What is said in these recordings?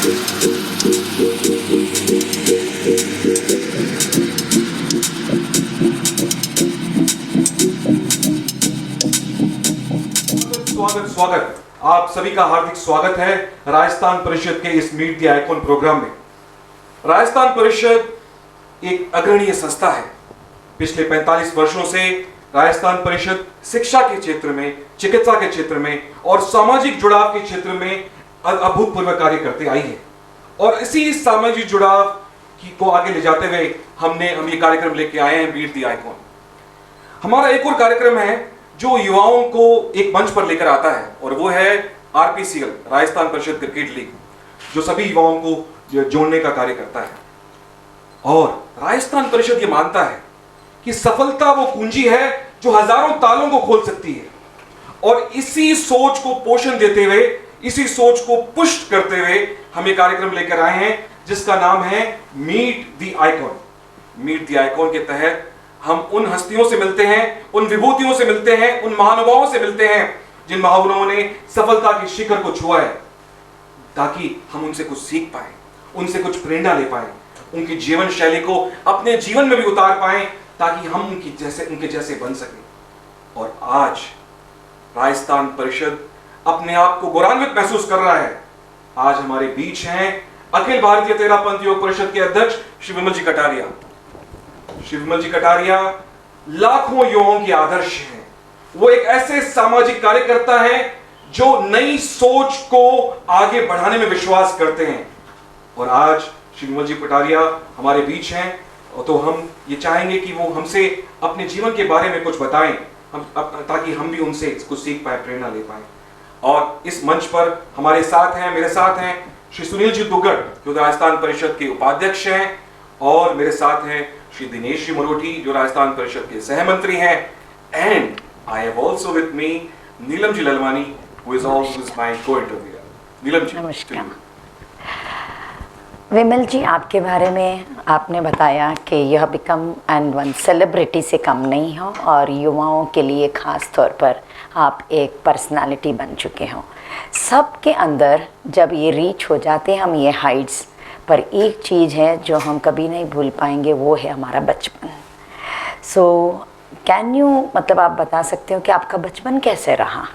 स्वागत आप सभी का हार्दिक स्वागत है राजस्थान परिषद के इस मीट द आइकॉन प्रोग्राम में। राजस्थान परिषद एक अग्रणीय संस्था है। पिछले 45 वर्षों से राजस्थान परिषद शिक्षा के क्षेत्र में, चिकित्सा के क्षेत्र में और सामाजिक जुड़ाव के क्षेत्र में अभूतपूर्व कार्य करते आई है। और इसी सामाजिक जुड़ाव को आगे ले जाते हुए हम ये कार्यक्रम लेके आए हैं मीट द आइकॉन। हमारा एक और कार्यक्रम है जो युवाओं को एक मंच पर लेकर आता है और वो है आरपीसीएल, राजस्थान परिषद क्रिकेट लीग, जो सभी युवाओं को जोड़ने का कार्य करता है। और राजस्थान परिषद ये मानता है कि सफलता वो कुंजी है जो हजारों तालों को खोल सकती है। और इसी सोच को पोषण देते हुए, इसी सोच को पुष्ट करते हुए हम ये कार्यक्रम लेकर आए हैं जिसका नाम है meet the icon. Meet the icon के तहत हम उन हस्तियों से मिलते हैं, उन विभूतियों से मिलते हैं, उन महानुभावों से मिलते हैं जिन महानुभावों ने सफलता के शिखर को छुआ है, ताकि हम उनसे कुछ सीख पाए, उनसे कुछ प्रेरणा ले पाए, उनकी जीवन शैली को अपने जीवन में भी उतार पाए ताकि हम उनके जैसे बन सके। और आज राजस्थान परिषद अपने आप को गौरवान्वित महसूस कर रहा है। आज हमारे बीच हैं अखिल भारतीय तेरापंथ योग परिषद के अध्यक्ष श्री विमल जी कटारिया। श्री विमल जी कटारिया लाखों युवाओं के आदर्श हैं। वो एक ऐसे सामाजिक कार्यकर्ता हैं जो नई सोच को आगे बढ़ाने में विश्वास करते हैं। और आज श्री विमल जी कटारिया हमारे बीच हैं, तो हम ये चाहेंगे कि वो हमसे अपने जीवन के बारे में कुछ बताएं, ताकि हम भी उनसे कुछ सीख पाए, प्रेरणा ले पाए। और इस मंच पर हमारे साथ हैं, मेरे साथ हैं श्री सुनील जी दुग्गड़, जो राजस्थान परिषद के उपाध्यक्ष हैं, और मेरे साथ हैं श्री दिनेश जी मरोठी, जो राजस्थान परिषद के सहमंत्री हैं। And I have also with me Neelam ji Lalwani, who is also my co-interviewer. Neelam ji, नमस्कार। विमल जी, आपके बारे में आपने बताया कि यह बिकम एंड वन सेलिब्रिटी से कम नहीं हो और युवाओं के लिए ख़ास तौर पर आप एक पर्सनालिटी बन चुके हो। सबके अंदर जब ये रीच हो जाते हैं हम ये हाइट्स पर, एक चीज़ है जो हम कभी नहीं भूल पाएंगे, वो है हमारा बचपन। सो कैन यू मतलब आप बता सकते हो कि आपका बचपन कैसे रहा?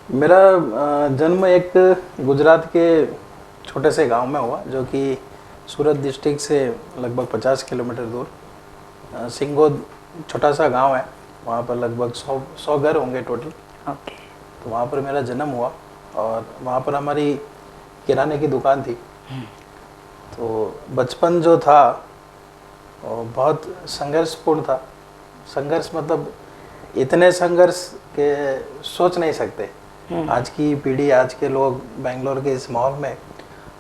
मेरा जन्म एक गुजरात के छोटे से गांव में हुआ, जो कि सूरत डिस्ट्रिक्ट से लगभग 50 किलोमीटर दूर। सिंगोद छोटा सा गांव है, वहाँ पर लगभग 100 घर होंगे टोटल। ओके। तो वहाँ पर मेरा जन्म हुआ और वहाँ पर हमारी किराने की दुकान थी। तो बचपन जो था वो बहुत संघर्षपूर्ण था। संघर्ष मतलब इतने संघर्ष के सोच नहीं सकते। आज की पीढ़ी, आज के लोग बेंगलोर के इस माहौल में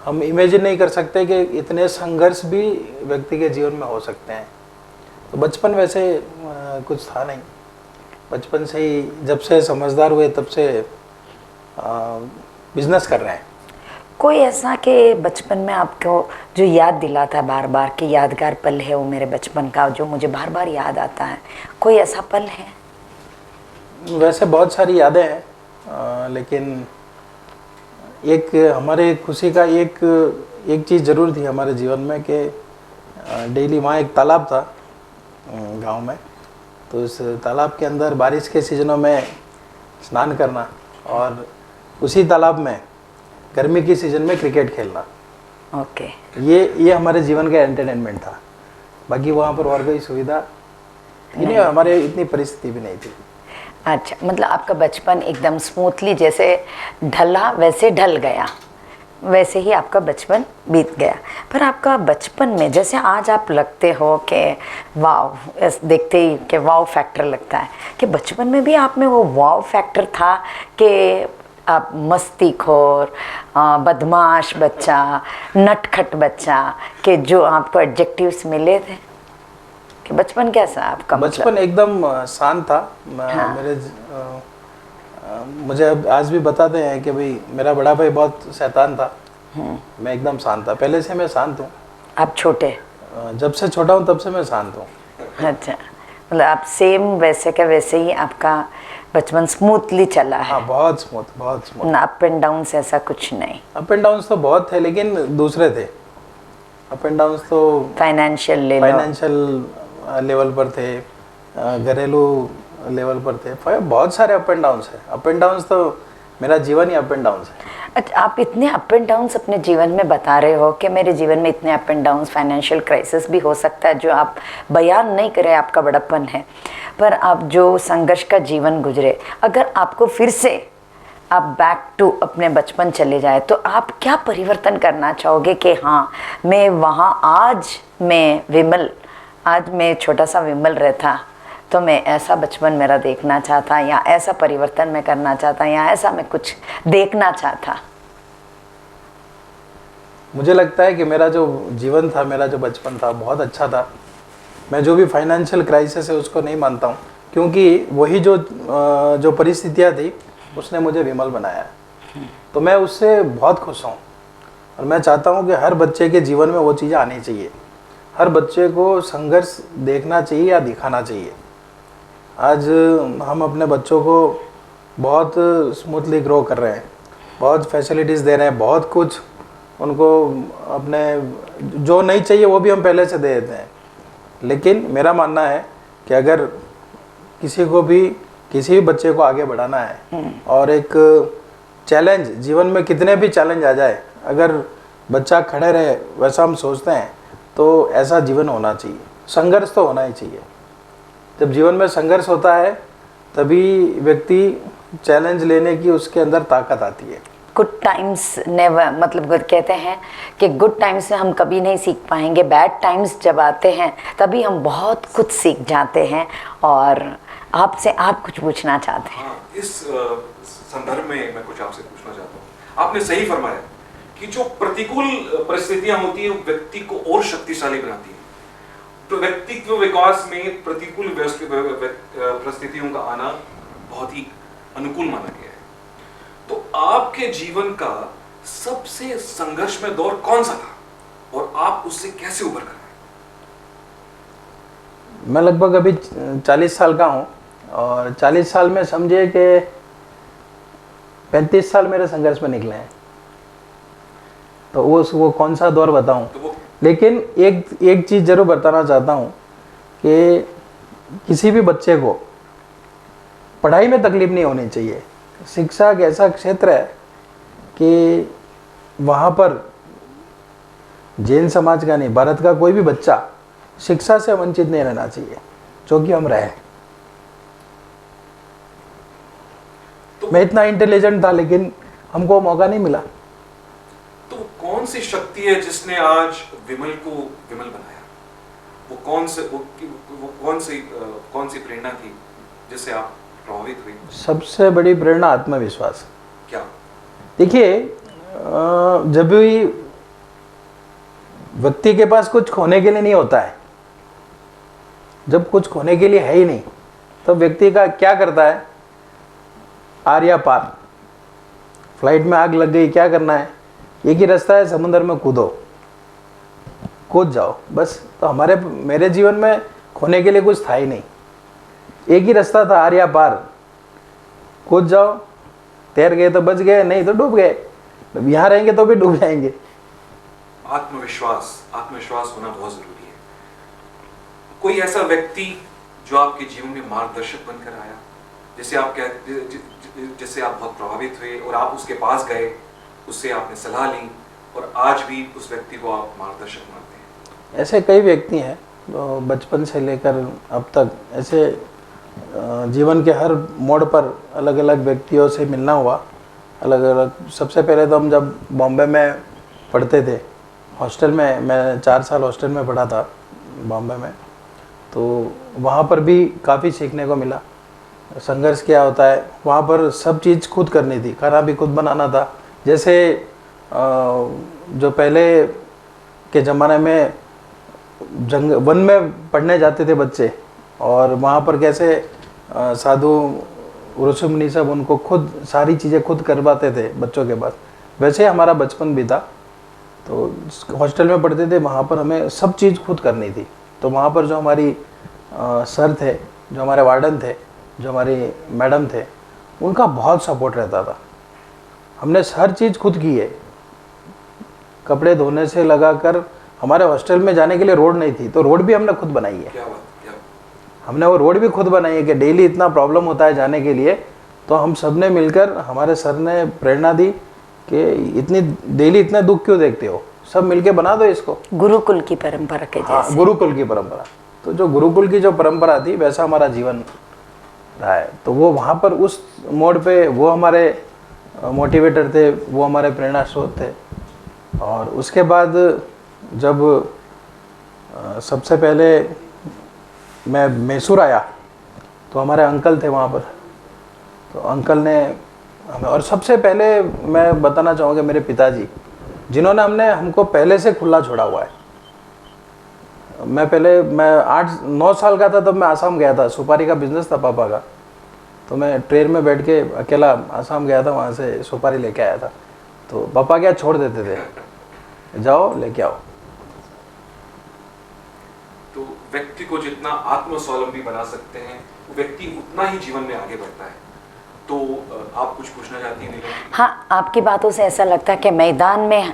हम इमेजिन नहीं कर सकते कि इतने संघर्ष भी व्यक्ति के जीवन में हो सकते हैं। तो बचपन वैसे कुछ था नहीं। बचपन से ही, जब से समझदार हुए तब से बिजनेस कर रहे हैं। कोई ऐसा कि बचपन में आपको जो याद दिलाता है बार बार कि यादगार पल है वो मेरे बचपन का, जो मुझे बार बार याद आता है, कोई ऐसा पल है? वैसे बहुत सारी यादें हैं, लेकिन एक हमारे खुशी का एक चीज़ ज़रूर थी हमारे जीवन में कि डेली वहाँ एक तालाब था गांव में। तो इस तालाब के अंदर बारिश के सीज़नों में स्नान करना और उसी तालाब में गर्मी की सीज़न में क्रिकेट खेलना। ओके। ये हमारे जीवन का एंटरटेनमेंट था। बाकी वहाँ पर और कोई सुविधा नहीं, हमारे इतनी परिस्थिति भी नहीं थी। अच्छा, मतलब आपका बचपन एकदम स्मूथली जैसे ढला वैसे ढल गया, वैसे ही आपका बचपन बीत गया। पर आपका बचपन में जैसे आज आप लगते हो कि वाव, देखते ही कि वाव फैक्टर लगता है, कि बचपन में भी आप में वो वाव फैक्टर था कि आप मस्तीखोर, बदमाश बच्चा, नटखट बच्चा, कि जो आपको एडजेक्टिव्स मिले थे? कि बचपन कैसा आपका? बचपन एकदम शांत था। हाँ। मुझे आज भी बताते हैं कि भाई मेरा बड़ा भाई बहुत शैतान था, मैं एकदम शांत था। पहले से मैं शांत हूँ। आप छोटे? जब से छोटा हूँ तब से मैं शांत हूँ। अच्छा, मतलब आप सेम वैसे का वैसे ही आपका बचपन स्मूथली चला है, हाँ बहुत स्मूथ, बहुत स्मूथ। ना अप एंड डाउन ऐसा कुछ नहीं। अप एंड डाउन्स तो बहुत थे, लेकिन दूसरे थे। अप एंड डाउन्स तो फाइनेंशियल ले लो, फाइनेंशियल लेवल पर थे, घरेलू लेवल पर थे, बहुत सारे अप एंड डाउन्स है। अप एंड डाउन्स तो मेरा जीवन ही अप एंड डाउन्स है। अच्छा, आप इतने अप एंड डाउन्स अपने जीवन में बता रहे हो कि मेरे जीवन में इतने up and downs, financial crisis भी हो सकता है जो आप बयान नहीं करें, आपका बड़प्पन है। पर आप जो संघर्ष का जीवन गुजरे, अगर आपको फिर से आप बैक टू अपने बचपन चले जाए तो आप क्या परिवर्तन करना चाहोगे कि हाँ मैं वहाँ आज मैं छोटा सा विमल रहता तो मैं ऐसा बचपन मेरा देखना चाहता, या ऐसा परिवर्तन मैं करना चाहता, या ऐसा मैं कुछ देखना चाहता? मुझे लगता है कि मेरा जो जीवन था, मेरा जो बचपन था बहुत अच्छा था। मैं जो भी फाइनेंशियल क्राइसिस है उसको नहीं मानता हूँ, क्योंकि वही जो परिस्थितियाँ थी उसने मुझे विमल बनाया। तो मैं उससे बहुत खुश हूँ और मैं चाहता हूँ कि हर बच्चे के जीवन में वो चीज़ें आनी चाहिए। हर बच्चे को संघर्ष देखना चाहिए या दिखाना चाहिए। आज हम अपने बच्चों को बहुत स्मूथली ग्रो कर रहे हैं, बहुत फैसिलिटीज़ दे रहे हैं, बहुत कुछ उनको अपने जो नहीं चाहिए वो भी हम पहले से दे देते हैं। लेकिन मेरा मानना है कि अगर किसी भी बच्चे को आगे बढ़ाना है और एक चैलेंज, जीवन में कितने भी चैलेंज आ जाए, अगर बच्चा खड़े रहे वैसा हम सोचते हैं तो ऐसा जीवन होना चाहिए। संघर्ष तो होना ही चाहिए। जब जीवन में संघर्ष होता है तभी व्यक्ति चैलेंज लेने की उसके अंदर ताकत आती है। गुड टाइम्स नेवर, मतलब कहते हैं कि गुड टाइम्स से हम कभी नहीं सीख पाएंगे, बैड टाइम्स जब आते हैं तभी हम बहुत कुछ सीख जाते हैं। और आपसे आप कुछ पूछना चाहते हैं? हाँ, इस संदर्भ में मैं कुछ आपसे पूछना चाहता हूँ। आपने सही फरमाया कि जो प्रतिकूल परिस्थितियां होती है वो व्यक्ति को और शक्तिशाली बनाती है। तो व्यक्तित्व विकास में प्रतिकूल परिस्थितियों का आना बहुत ही अनुकूल माना गया है। तो आपके जीवन का सबसे संघर्षमय दौर कौन सा था और आप उससे कैसे उभर कर आए? मैं लगभग अभी 40 साल का हूँ और 40 साल में समझिए कि 35 साल मेरे संघर्ष में निकले हैं। तो वो कौन सा दौर बताऊं? तो लेकिन एक चीज़ ज़रूर बताना चाहता हूँ कि किसी भी बच्चे को पढ़ाई में तकलीफ नहीं होनी चाहिए। शिक्षा एक ऐसा क्षेत्र है कि वहाँ पर जैन समाज का नहीं, भारत का कोई भी बच्चा शिक्षा से वंचित नहीं रहना चाहिए, जो कि हम रहे। तो मैं इतना इंटेलिजेंट था लेकिन हमको मौका नहीं मिला। तो कौन सी शक्ति है जिसने आज विमल को विमल बनाया? वो कौन सी प्रेरणा थी जिससे आप प्रभावित हुई? सबसे बड़ी प्रेरणा आत्मविश्वास। क्या? देखिए, जब भी व्यक्ति के पास कुछ खोने के लिए नहीं होता है, जब कुछ खोने के लिए है ही नहीं, तो व्यक्ति का क्या करता है? आर या पार। फ्लाइट में आग लग गई, क्या करना है? एक ही रास्ता है, समुद्र में कूद जाओ बस। तो मेरे जीवन में खोने के लिए कुछ था ही नहीं, एक ही रास्ता था, आर या पार। कूद जाओ, तैर गए तो बच गए, नहीं तो डूब गए। यहाँ रहेंगे तो भी डूब जाएंगे। आत्मविश्वास होना बहुत जरूरी है। कोई ऐसा व्यक्ति जो आपके जीवन में मार्गदर्शक बनकर आया, जिससे आप बहुत प्रभावित हुए और आप उसके पास गए, उससे आपने सलाह ली और आज भी उस व्यक्ति को आप मार्गदर्शक मानते हैं? ऐसे कई व्यक्ति हैं जो बचपन से लेकर अब तक ऐसे जीवन के हर मोड़ पर अलग अलग व्यक्तियों से मिलना हुआ, अलग अलग। सबसे पहले तो हम जब बॉम्बे में पढ़ते थे, हॉस्टल में, मैं 4 साल हॉस्टल में पढ़ा था बॉम्बे में, तो वहाँ पर भी काफ़ी सीखने को मिला। संघर्ष क्या होता है, वहाँ पर सब चीज़ खुद करनी थी, खाना भी खुद बनाना था। जैसे जो पहले के ज़माने में वन में पढ़ने जाते थे बच्चे, और वहाँ पर कैसे साधु ऋषि मुनि सब उनको खुद सारी चीज़ें खुद करवाते थे बच्चों के पास, वैसे हमारा बचपन भी था। तो हॉस्टल में पढ़ते थे, वहाँ पर हमें सब चीज़ खुद करनी थी। तो वहाँ पर जो हमारी सर थे, जो हमारे वार्डन थे, जो हमारी मैडम थे, उनका बहुत सपोर्ट रहता था। हमने हर चीज़ खुद की है, कपड़े धोने से लगा कर, हमारे हॉस्टल में जाने के लिए रोड नहीं थी तो रोड भी हमने खुद बनाई है। क्या बात, क्या हमने वो रोड भी खुद बनाई है कि डेली इतना प्रॉब्लम होता है जाने के लिए, तो हम सब ने मिलकर, हमारे सर ने प्रेरणा दी कि इतनी डेली इतना दुख क्यों देखते हो, सब मिलके बना दो इसको। गुरुकुल की परंपरा के हाँ, जैसे। गुरुकुल की परंपरा। तो जो गुरुकुल की जो परंपरा थी वैसा हमारा जीवन रहा है। तो वो वहाँ पर उस मोड़ पे वो हमारे मोटिवेटर थे, वो हमारे प्रेरणा स्रोत थे। और उसके बाद जब सबसे पहले मैं मैसूर आया तो हमारे अंकल थे वहाँ पर, तो अंकल ने हमें, और सबसे पहले मैं बताना चाहूँगा मेरे पिताजी, जिन्होंने हमको पहले से खुला छोड़ा हुआ है। मैं 8-9 साल का था तब मैं आसाम गया था, सुपारी का बिजनेस था पापा का, तो मैं ट्रेन में बैठ के अकेला आसाम गया था, वहाँ से सुपारी लेके आया था। तो पापा क्या छोड़ देते थे, जाओ लेके आओ। तो व्यक्ति को जितना आत्मस्वावलंबी बना सकते हैं, व्यक्ति उतना ही जीवन में आगे बढ़ता है। तो आप कुछ पूछना चाहती हैं नीलम जी? हाँ, आपकी बातों से ऐसा लगता है कि मैदान में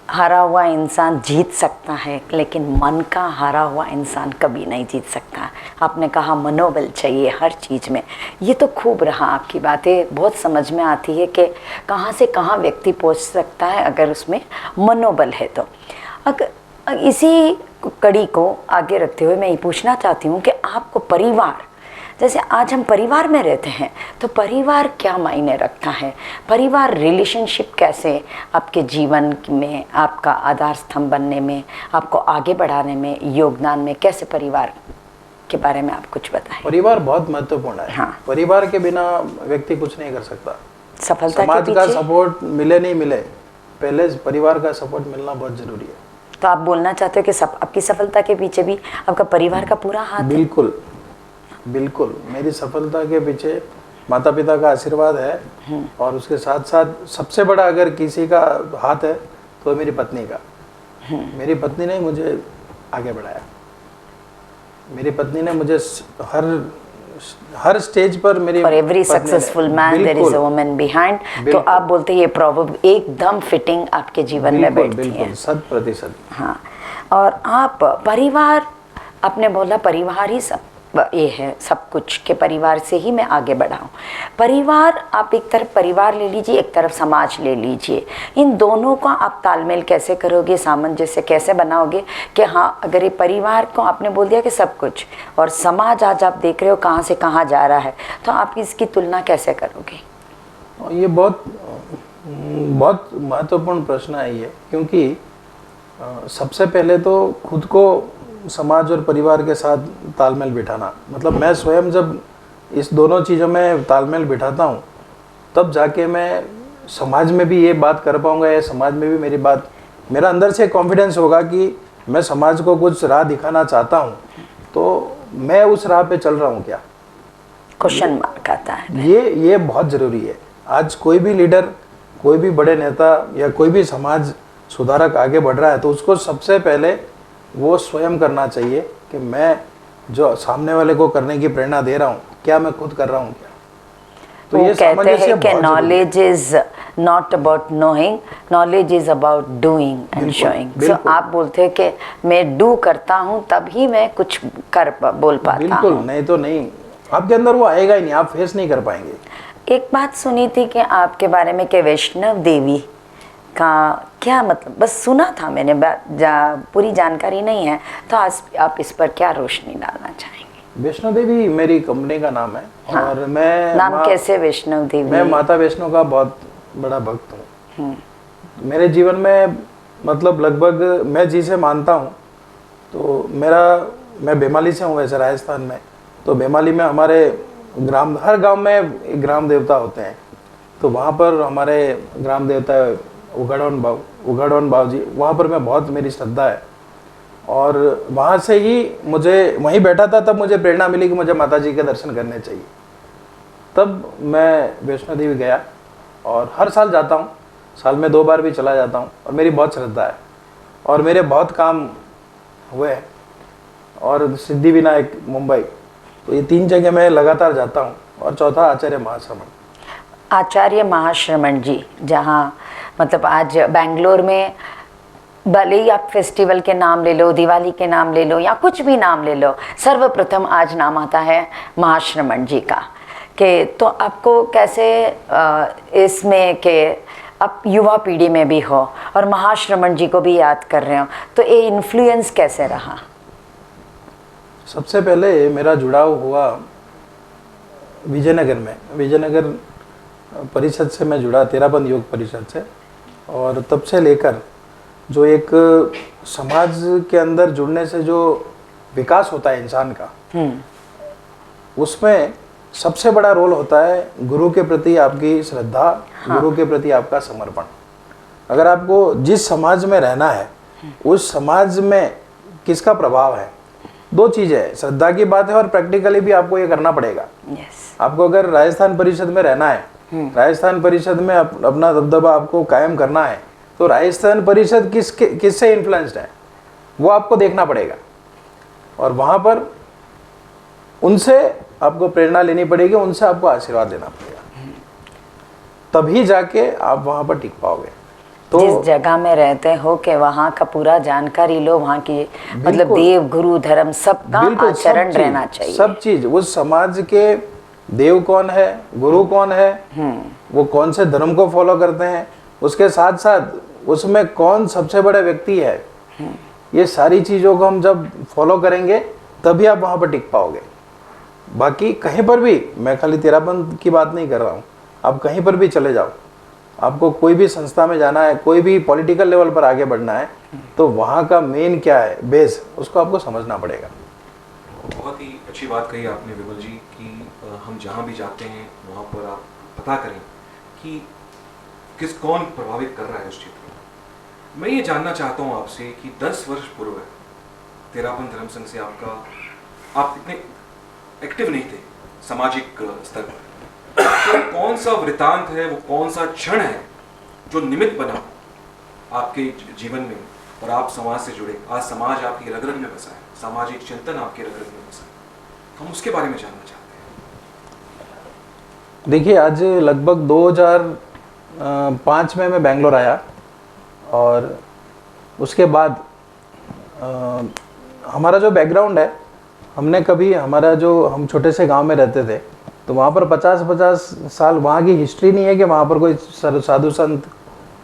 हारा हुआ इंसान जीत सकता है, लेकिन मन का हारा हुआ इंसान कभी नहीं जीत सकता। आपने कहा मनोबल चाहिए हर चीज़ में, ये तो खूब रहा। आपकी बातें बहुत समझ में आती है कि कहाँ से कहाँ व्यक्ति पहुँच सकता है अगर उसमें मनोबल है तो। अगर इसी कड़ी को आगे रखते हुए मैं ये पूछना चाहती हूँ कि आपको परिवार, जैसे आज हम परिवार में रहते हैं, तो परिवार क्या मायने रखता है? परिवार रिलेशनशिप कैसे आपके जीवन में, आपका आधार स्तंभ बनने में, आपको आगे बढ़ाने में, योगदान में, कैसे परिवार के बारे में आप कुछ बताएं। परिवार बहुत महत्वपूर्ण है। हाँ। परिवार के बिना व्यक्ति कुछ नहीं कर सकता। सफलता के समाज का पीछे सपोर्ट मिले नहीं मिले, पहले परिवार का सपोर्ट मिलना बहुत जरूरी है। तो आप बोलना चाहते हो कि आपकी सफलता के पीछे भी आपका परिवार का पूरा हाथ है? बिल्कुल बिल्कुल, मेरी सफलता के पीछे माता पिता का आशीर्वाद है, और उसके साथ साथ सबसे बड़ा अगर किसी का हाथ है तो मेरी पत्नी का। मेरी पत्नी ने मुझे आगे बढ़ाया। मेरी पत्नी ने मुझे हर स्टेज पर मेरी For every पत्नी ने- successful man there is a बिल्कुल, woman behind। तो बिल्कुल। आप बोलते हैं ये प्रॉब्लम एकदम फिटिंग आपके जीवन में बिल्कुल बैठती है। बिल्कुल 100%। हाँ, और आप परिवार, आपने बोला परिवार ही सब ये है, सब कुछ के परिवार से ही मैं आगे बढ़ा हूँ। परिवार, आप एक तरफ परिवार ले लीजिए, एक तरफ समाज ले लीजिए, इन दोनों का आप तालमेल कैसे करोगे, सामंजस्य कैसे बनाओगे कि हाँ, अगर ये परिवार को आपने बोल दिया कि सब कुछ, और समाज आज आप देख रहे हो कहाँ से कहाँ जा रहा है, तो आप इसकी तुलना कैसे करोगे? ये बहुत महत्वपूर्ण प्रश्न है ये, क्योंकि सबसे पहले तो खुद को समाज और परिवार के साथ तालमेल बिठाना, मतलब मैं स्वयं जब इस दोनों चीज़ों में तालमेल बिठाता हूँ तब जाके मैं समाज में भी ये बात कर पाऊँगा, या समाज में भी मेरी बात, मेरा अंदर से कॉन्फिडेंस होगा कि मैं समाज को कुछ राह दिखाना चाहता हूँ, तो मैं उस राह पे चल रहा हूँ क्या। क्वेश्चन मार्क आता है। ये बहुत ज़रूरी है। आज कोई भी लीडर, कोई भी बड़े नेता या कोई भी समाज सुधारक आगे बढ़ रहा है तो उसको सबसे पहले वो स्वयं करना चाहिए कि मैं जो सामने वाले को करने की प्रेरणा दे रहा हूँ, क्या मैं खुद कर रहा हूँ क्या। तो वो ये कहते सामंजस्य हैं कि बहुत जरूरी है। Knowledge is not about knowing, knowledge is about doing and बिल्कुल, शोइंग। सो बिल्कुल। आप बोलते हैं कि मैं डू करता हूँ तभी मैं कुछ बोल पाता बिल्कुल, हूँ। नहीं तो नहीं, आपके अंदर वो आएगा ही नहीं, आप फेस नहीं कर पाएंगे। एक बात सुनी थी कि आपके बारे में कि वैष्णव देवी का क्या मतलब, बस सुना था मैंने, पूरी जानकारी नहीं है, तो आज आप इस पर क्या रोशनी डालना चाहेंगे? वैष्णो देवी मेरी कंपनी का नाम है। हाँ, और मैं नाम कैसे वैष्णव देवी? मैं माता वैष्णो का बहुत बड़ा भक्त हूँ। मेरे जीवन में मतलब लगभग मैं जिसे मानता हूँ, तो मैं बेमाली से हूँ वैसे राजस्थान में, तो बेमाली में हमारे हर गांव में ग्राम देवता होते हैं, तो वहाँ पर हमारे ग्राम देवता उघड़वन बाव जी, वहाँ पर मैं बहुत, मेरी श्रद्धा है। और वहाँ से ही मुझे, वहीं बैठा था तब मुझे प्रेरणा मिली कि मुझे माता जी के दर्शन करने चाहिए। तब मैं वैष्णो देवी गया और हर साल जाता हूँ, साल में 2 बार भी चला जाता हूँ, और मेरी बहुत श्रद्धा है और मेरे बहुत काम हुए हैं। और सिद्धिविनायक मुंबई, तो ये 3 जगह मैं लगातार जाता हूँ। और चौथा आचार्य महाश्रमण। आचार्य महाश्रमण जी, जहाँ मतलब आज बेंगलोर में भले ही आप फेस्टिवल के नाम ले लो, दिवाली के नाम ले लो या कुछ भी नाम ले लो, सर्वप्रथम आज नाम आता है महाश्रमण जी का। कि तो आपको कैसे इसमें कि आप युवा पीढ़ी में भी हो और महाश्रमण जी को भी याद कर रहे हो, तो ये इन्फ्लुएंस कैसे रहा? सबसे पहले मेरा जुड़ाव हुआ विजयनगर में। विजयनगर परिषद से मैं जुड़ा, तेरापंथ योग परिषद से। और तब से लेकर जो एक समाज के अंदर जुड़ने से जो विकास होता है इंसान का, उसमें सबसे बड़ा रोल होता है गुरु के प्रति आपकी श्रद्धा, हाँ। गुरु के प्रति आपका समर्पण। अगर आपको जिस समाज में रहना है उस समाज में किसका प्रभाव है, 2 चीज़ें है, श्रद्धा की बात है और प्रैक्टिकली भी आपको ये करना पड़ेगा। आपको अगर राजस्थान परिषद में रहना है, राजस्थान परिषद में अपना दबदबा आपको कायम करना है, तो राजस्थान परिषद किससे इन्फ्लुएंस्ड है वो आपको देखना पड़ेगा। और वहाँ पर उनसे आपको प्रेरणा लेनी पड़ेगी, उनसे आपको आशीर्वाद लेना पड़ेगा, तभी जाके आप वहाँ पर टिक पाओगे। तो जिस जगह में रहते हो कि वहाँ का पूरा जानकारी लो, वहाँ की मतलब देव गुरु धर्म सबका आचरण रहना चाहिए। सब चीज, उस समाज के देव कौन है, गुरु कौन है, वो कौन से धर्म को फॉलो करते हैं, उसके साथ साथ उसमें कौन सबसे बड़े व्यक्ति है, ये सारी चीज़ों को हम जब फॉलो करेंगे तभी आप वहाँ पर टिक पाओगे। बाकी कहीं पर भी, मैं खाली तेरापंथ की बात नहीं कर रहा हूँ, आप कहीं पर भी चले जाओ, आपको कोई भी संस्था में जाना है, कोई भी पॉलिटिकल लेवल पर आगे बढ़ना है, तो वहाँ का मेन क्या है, बेस, उसको आपको समझना पड़ेगा। बहुत ही अच्छी बात कही आपने विमल जी कि हम जहाँ भी जाते हैं वहाँ पर आप पता करें कि कौन प्रभावित कर रहा है उस क्षेत्र में। मैं ये जानना चाहता हूँ आपसे कि 10 वर्ष पूर्व तेरापंथ धर्म संघ से आप इतने एक्टिव नहीं थे सामाजिक स्तर पर, तो कौन सा वृतांत है, वो कौन सा क्षण है जो निमित्त बना आपके जीवन में और आप समाज से जुड़े? आज समाज आपकी रग रग में बसा है, सामाजिक चिंतन आपके रग रग में बसा है, हम उसके बारे में जानना चाहते हैं। देखिए, आज लगभग 2005 में मैं बेंगलोर आया और उसके बाद हमारा जो बैकग्राउंड है, हमने कभी, हमारा जो, हम छोटे से गांव में रहते थे, तो वहाँ पर 50-50 साल वहाँ की हिस्ट्री नहीं है कि वहाँ पर कोई साधु संत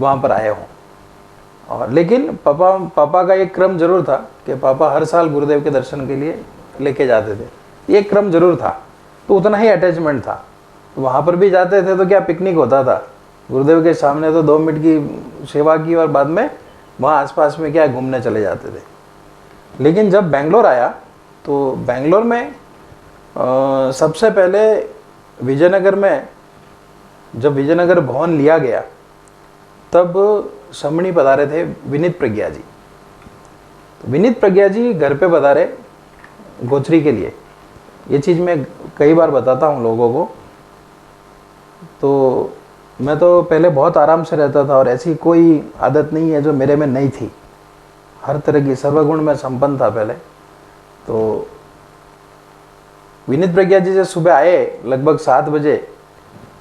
वहाँ पर आए हों। और लेकिन पापा का एक क्रम जरूर था कि पापा हर साल गुरुदेव के दर्शन के लिए लेके जाते थे, ये क्रम जरूर था, तो उतना ही अटैचमेंट था। तो वहाँ पर भी जाते थे तो क्या पिकनिक होता था, गुरुदेव के सामने तो 2 मिनट की सेवा की और बाद में वहाँ आसपास में क्या घूमने चले जाते थे। लेकिन जब बेंगलोर आया तो बेंगलोर में सबसे पहले विजयनगर में, जब विजयनगर भवन लिया गया तब समणी पधारे थे विनीत प्रज्ञा जी। तो विनीत प्रज्ञा जी घर पे पधारे गोचरी के लिए, ये चीज़ मैं कई बार बताता हूँ लोगों को। तो मैं तो पहले बहुत आराम से रहता था और ऐसी कोई आदत नहीं है जो मेरे में नहीं थी, हर तरह की सर्वगुण में संपन्न था पहले। तो विनीत प्रज्ञा जी जब सुबह आए लगभग 7 बजे,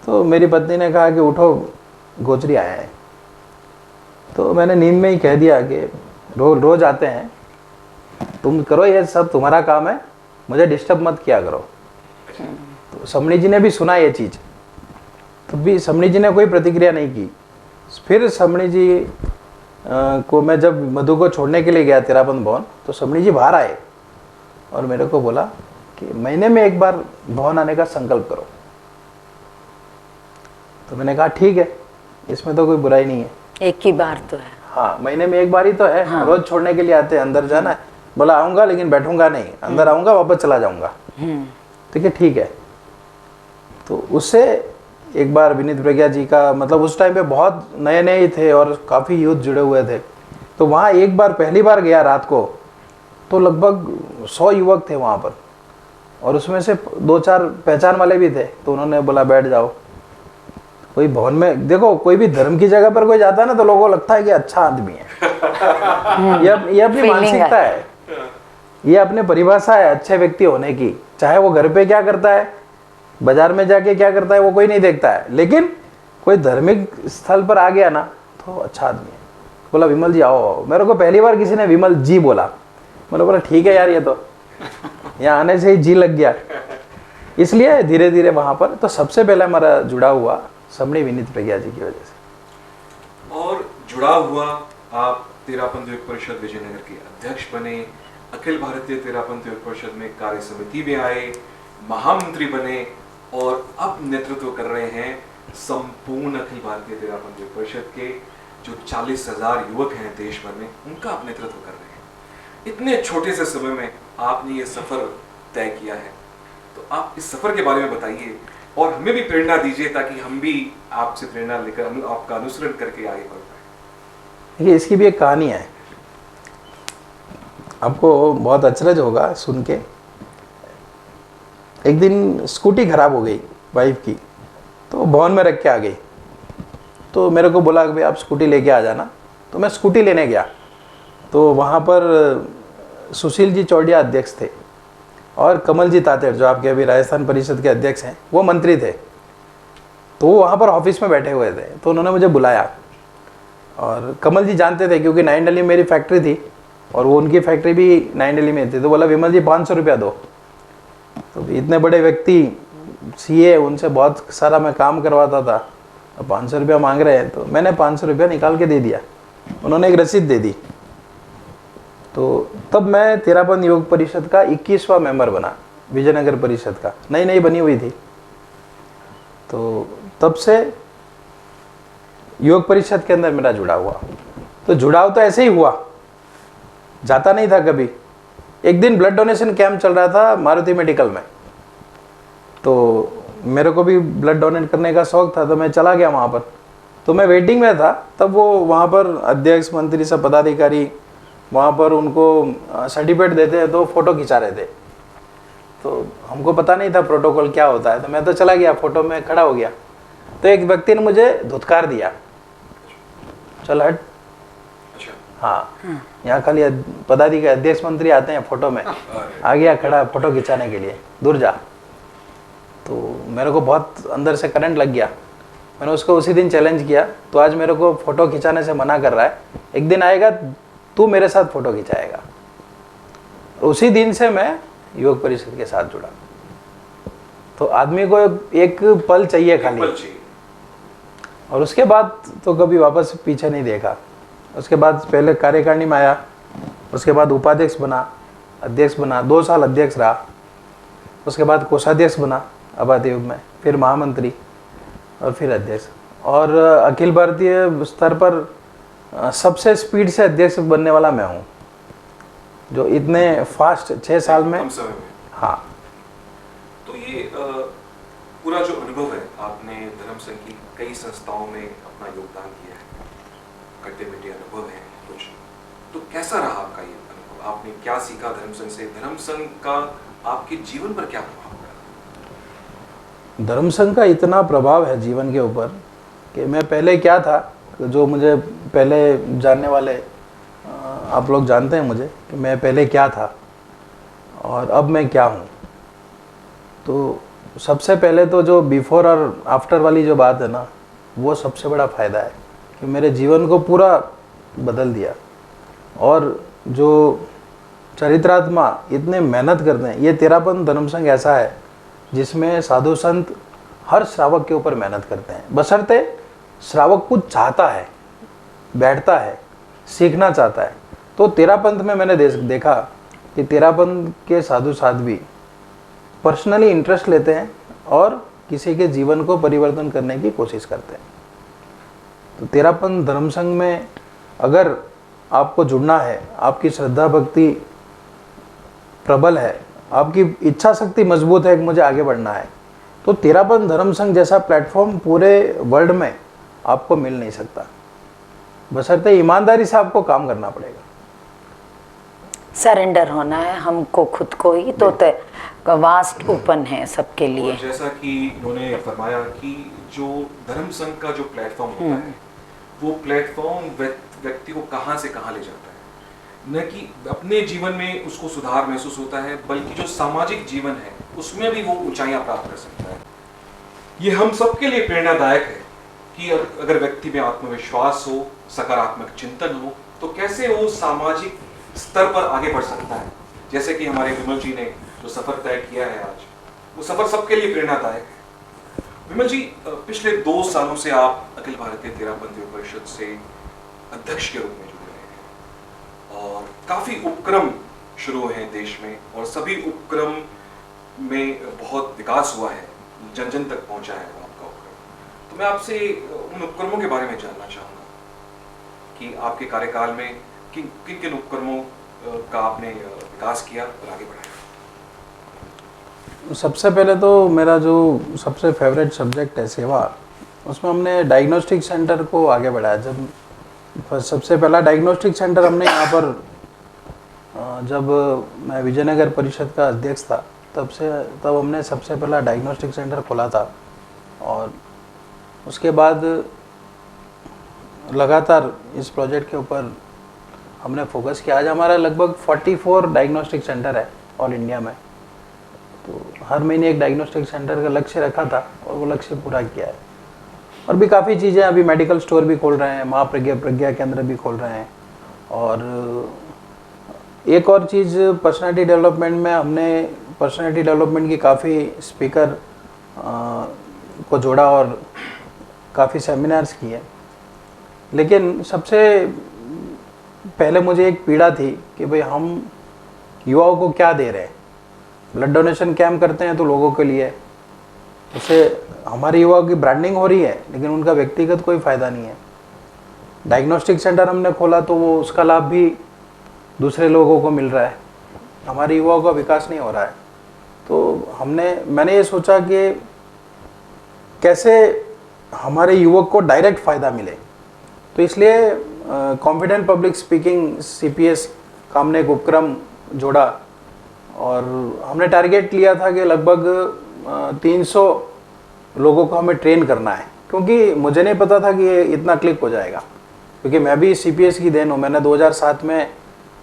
तो मेरी पत्नी ने कहा कि उठो, गोचरी आया है। तो मैंने नींद में ही कह दिया कि रोज आते हैं, तुम करो, ये सब तुम्हारा काम है, मुझे डिस्टर्ब मत किया करो। तो समणी जी ने भी सुना ये चीज़, तो भी समणी जी ने कोई प्रतिक्रिया नहीं की। फिर समणी जी को मैं जब मधु को छोड़ने के लिए गया तेरापंथ भवन, तो समणी जी बाहर आए और मेरे को बोला कि महीने में एक बार भवन आने का संकल्प करो। तो मैंने कहा ठीक है, इसमें तो कोई बुराई नहीं है, एक ही बार तो है। हाँ, महीने में एक बार ही तो है। हाँ। रोज छोड़ने के लिए आते हैं, अंदर जाना है, बोला आऊँगा लेकिन बैठूंगा नहीं, अंदर आऊँगा वापस चला जाऊँगा। ठीक है। तो उससे एक बार विनीत प्रज्ञा जी का, मतलब उस टाइम पे बहुत नए नए थे और काफ़ी यूथ जुड़े हुए थे, तो वहाँ एक बार पहली बार गया रात को, तो लगभग 100 युवक थे वहाँ पर, और उसमें से 2-4 पहचान वाले भी थे। तो उन्होंने बोला बैठ जाओ। कोई भवन में, देखो कोई भी धर्म की जगह पर कोई जाता है ना, तो लोगों को लगता है कि अच्छा आदमी है। ये अपनी मानसिकता है, ये अपनी परिभाषा है अच्छे व्यक्ति होने की। चाहे वो घर पे क्या करता है, बाजार में जाके क्या करता है, वो कोई नहीं देखता है, लेकिन कोई धार्मिक स्थल पर आ गया ना तो अच्छा आदमी है। बोला विमल जी आओ। मेरे को पहली बार किसी ने विमल जी बोला, मैंने बोला ठीक है यार, ये तो यहाँ आने से ही जी लग गया। इसलिए धीरे धीरे वहाँ पर तो सबसे पहले हमारा जुड़ा हुआ समणी विनीत प्रज्ञा जी की वजह से। और जुड़ा हुआ आप तेरापंथ योग परिषद विजयनगर के अध्यक्ष बने, अखिल भारतीय तेरापंथ योग परिषद में कार्य समिति में आए, महामंत्री बने और अब नेतृत्व कर रहे हैं संपूर्ण अखिल भारतीय तेरापंथ योग परिषद के जो 40,000 युवक हैं देश भर में, उनका आप नेतृत्व कर रहे हैं। इतने छोटे से समय में आपने ये सफर तय किया है, तो आप इस सफर के बारे में बताइए और हमें भी प्रेरणा दीजिए ताकि हम भी आपसे प्रेरणा लेकर आपका अनुसरण करके आगे बढ़ पाए। देखिए इसकी भी एक कहानी है, आपको बहुत अचरज होगा सुन के। एक दिन स्कूटी खराब हो गई वाइफ की, तो भवन में रख के आ गई। तो मेरे को बोला कि भाई आप स्कूटी लेके आ जाना। तो मैं स्कूटी लेने गया, तो वहाँ पर सुशील जी चौड़िया अध्यक्ष थे और कमल जी तातेड़ जो आपके अभी राजस्थान परिषद के अध्यक्ष हैं, वो मंत्री थे। तो वो वहाँ पर ऑफिस में बैठे हुए थे, तो उन्होंने मुझे बुलाया। और कमल जी जानते थे क्योंकि नाइन दिल्ली में मेरी फैक्ट्री थी और वो उनकी फैक्ट्री भी नाइन दिल्ली में थी। तो बोला विमल जी 500 रुपया दो। तो इतने बड़े व्यक्ति सीए, उनसे बहुत सारा मैं काम करवाता था, 500 रुपया मांग रहे हैं, तो मैंने 500 रुपया निकाल के दे दिया। उन्होंने एक रसीद दे दी। तो तब मैं तेरापंथ योग परिषद का 21वां मेंबर बना, विजयनगर परिषद का, नई नई बनी हुई थी। तो तब से योग परिषद के अंदर मेरा जुड़ा हुआ। तो जुड़ाव तो ऐसे ही हुआ, जाता नहीं था कभी। एक दिन ब्लड डोनेशन कैंप चल रहा था मारुति मेडिकल में, तो मेरे को भी ब्लड डोनेट करने का शौक था, तो मैं चला गया वहाँ पर। तो मैं वेटिंग में था, तब वो वहाँ पर अध्यक्ष मंत्री सब पदाधिकारी वहाँ पर उनको सर्टिफिकेट देते हैं, तो फ़ोटो खिंचा रहे थे। तो हमको पता नहीं था प्रोटोकॉल क्या होता है, तो मैं तो चला गया, फ़ोटो में खड़ा हो गया। तो एक व्यक्ति ने मुझे धुतकार दिया, चल हट। हाँ, यहाँ खाली पदाधिकारी अध्यक्ष मंत्री आते हैं फ़ोटो में, आ गया खड़ा फ़ोटो खिंचाने के लिए, दूर जा। तो मेरे को बहुत अंदर से करंट लग गया। मैंने उसको उसी दिन चैलेंज किया, तो आज मेरे को फ़ोटो खिंचाने से मना कर रहा है, एक दिन आएगा तू मेरे साथ फ़ोटो खिंचाएगा। उसी दिन से मैं योग परिषद के साथ जुड़ा। तो आदमी को एक पल चाहिए खाली, और उसके बाद तो कभी वापस पीछे नहीं देखा। उसके बाद पहले कार्यकारिणी में आया, उसके बाद उपाध्यक्ष बना, अध्यक्ष बना, 2 साल अध्यक्ष रहा। उसके बाद कोषाध्यक्ष बना आबादी युग में, फिर महामंत्री और फिर अध्यक्ष। और अखिल भारतीय स्तर पर सबसे स्पीड से अध्यक्ष बनने वाला मैं हूँ, जो इतने फास्ट 6 साल में। हाँ। तो ये पूरा जो अनुभव है, आपने धर्म संघ की कई संस्थाओं में अपना योगदान किया है, खट्टे मीठे अनुभव है कुछ, तो कैसा रहा आपका ये अनुभव? आपने क्या सीखा धर्म संघ से? धर्म संघ का आपके जीवन पर क्या प्रभाव पड़ा? धर्म संघ का इतना प्रभाव है जीवन के ऊपर कि मैं पहले क्या था, जो मुझे पहले जानने वाले आप लोग जानते हैं मुझे कि मैं पहले क्या था और अब मैं क्या हूँ। तो सबसे पहले तो जो बिफोर और आफ्टर वाली जो बात है ना, वो सबसे बड़ा फ़ायदा है कि मेरे जीवन को पूरा बदल दिया। और जो चरित्रात्मा इतने मेहनत करते हैं, ये तेरापंथ धर्म संघ ऐसा है जिसमें साधु संत हर श्रावक के ऊपर मेहनत करते हैं, बशर्ते श्रावक कुछ चाहता है, बैठता है, सीखना चाहता है। तो तेरापंथ में मैंने देखा कि तेरापंथ के साधु साध्वी पर्सनली इंटरेस्ट लेते हैं और किसी के जीवन को परिवर्तन करने की कोशिश करते हैं। तो तेरापंथ धर्म संघ में अगर आपको जुड़ना है, आपकी श्रद्धा भक्ति प्रबल है, आपकी इच्छा शक्ति मजबूत है कि मुझे आगे बढ़ना है, तो तेरापंथ धर्म संघ जैसा प्लेटफॉर्म पूरे वर्ल्ड में आपको मिल नहीं सकता। बशर्ते ईमानदारी से आपको काम करना पड़ेगा, सरेंडर होना है हमको खुद को ही। तो वास्ट ओपन है सबके लिए। और जैसा कि उन्होंने फरमाया कि जो धर्म संघ का जो प्लेटफॉर्म होता है, वो प्लेटफॉर्म व्यक्ति को कहाँ से कहाँ ले जाता है। न कि अपने जीवन में उसको सुधार महसूस होता है, बल्कि जो सामाजिक जीवन है उसमें भी वो ऊंचाइयां प्राप्त कर सकता है। ये हम सबके लिए प्रेरणादायक है कि अगर व्यक्ति में आत्मविश्वास हो, सकारात्मक चिंतन हो, तो कैसे वो सामाजिक स्तर पर आगे बढ़ सकता है। जैसे कि हमारे विमल जी ने जो सफर तय किया है आज, वो सफर सबके लिए प्रेरणादायक है। विमल जी, पिछले 2 सालों से आप अखिल भारतीय तेरापंथी परिषद से अध्यक्ष के रूप में जुड़े हैं और काफी उपक्रम शुरू हुए हैं देश में और सभी उपक्रम में बहुत विकास हुआ है, जन जन तक पहुंचा है आपका उपक्रम। तो मैं आपसे उन उपक्रमों के बारे में जानना चाहूंगा कि आपके कार्यकाल में किन किन किन उपक्रमों का आपने विकास किया और आगे बढ़ाया। सबसे पहले तो मेरा जो सबसे फेवरेट सब्जेक्ट है सेवा, उसमें हमने डायग्नोस्टिक सेंटर को आगे बढ़ाया। जब सबसे पहला डायग्नोस्टिक सेंटर हमने यहाँ पर जब मैं विजयनगर परिषद का अध्यक्ष था तब हमने सबसे पहला डायग्नोस्टिक सेंटर खोला था और उसके बाद लगातार इस प्रोजेक्ट के ऊपर हमने फोकस किया। आज हमारा लगभग 44 डायग्नोस्टिक सेंटर है ऑल इंडिया में। तो हर महीने एक डायग्नोस्टिक सेंटर का लक्ष्य रखा था और वो लक्ष्य पूरा किया है। और भी काफ़ी चीज़ें, अभी मेडिकल स्टोर भी खोल रहे हैं, प्रज्ञा केंद्र भी खोल रहे हैं। और एक और चीज़ पर्सनालिटी डेवलपमेंट में हमने पर्सनालिटी डेवलपमेंट की काफ़ी स्पीकर को जोड़ा और काफ़ी सेमिनार्स किए। लेकिन सबसे पहले मुझे एक पीड़ा थी कि भाई हम युवाओं को क्या दे रहे हैं। ब्लड डोनेशन कैंप करते हैं तो लोगों के लिए, उससे हमारे युवाओं की ब्रांडिंग हो रही है लेकिन उनका व्यक्तिगत कोई फ़ायदा नहीं है। डायग्नोस्टिक सेंटर हमने खोला तो वो उसका लाभ भी दूसरे लोगों को मिल रहा है, हमारे युवाओं का विकास नहीं हो रहा है। तो मैंने ये सोचा कि कैसे हमारे युवक को डायरेक्ट फ़ायदा मिले। तो इसलिए कॉन्फिडेंट पब्लिक स्पीकिंग CPS का हमने एक उपक्रम जोड़ा और हमने टारगेट लिया था कि लगभग 300 लोगों को हमें ट्रेन करना है, क्योंकि मुझे नहीं पता था कि ये इतना क्लिक हो जाएगा। क्योंकि मैं भी CPS की देन हूँ, मैंने 2007 में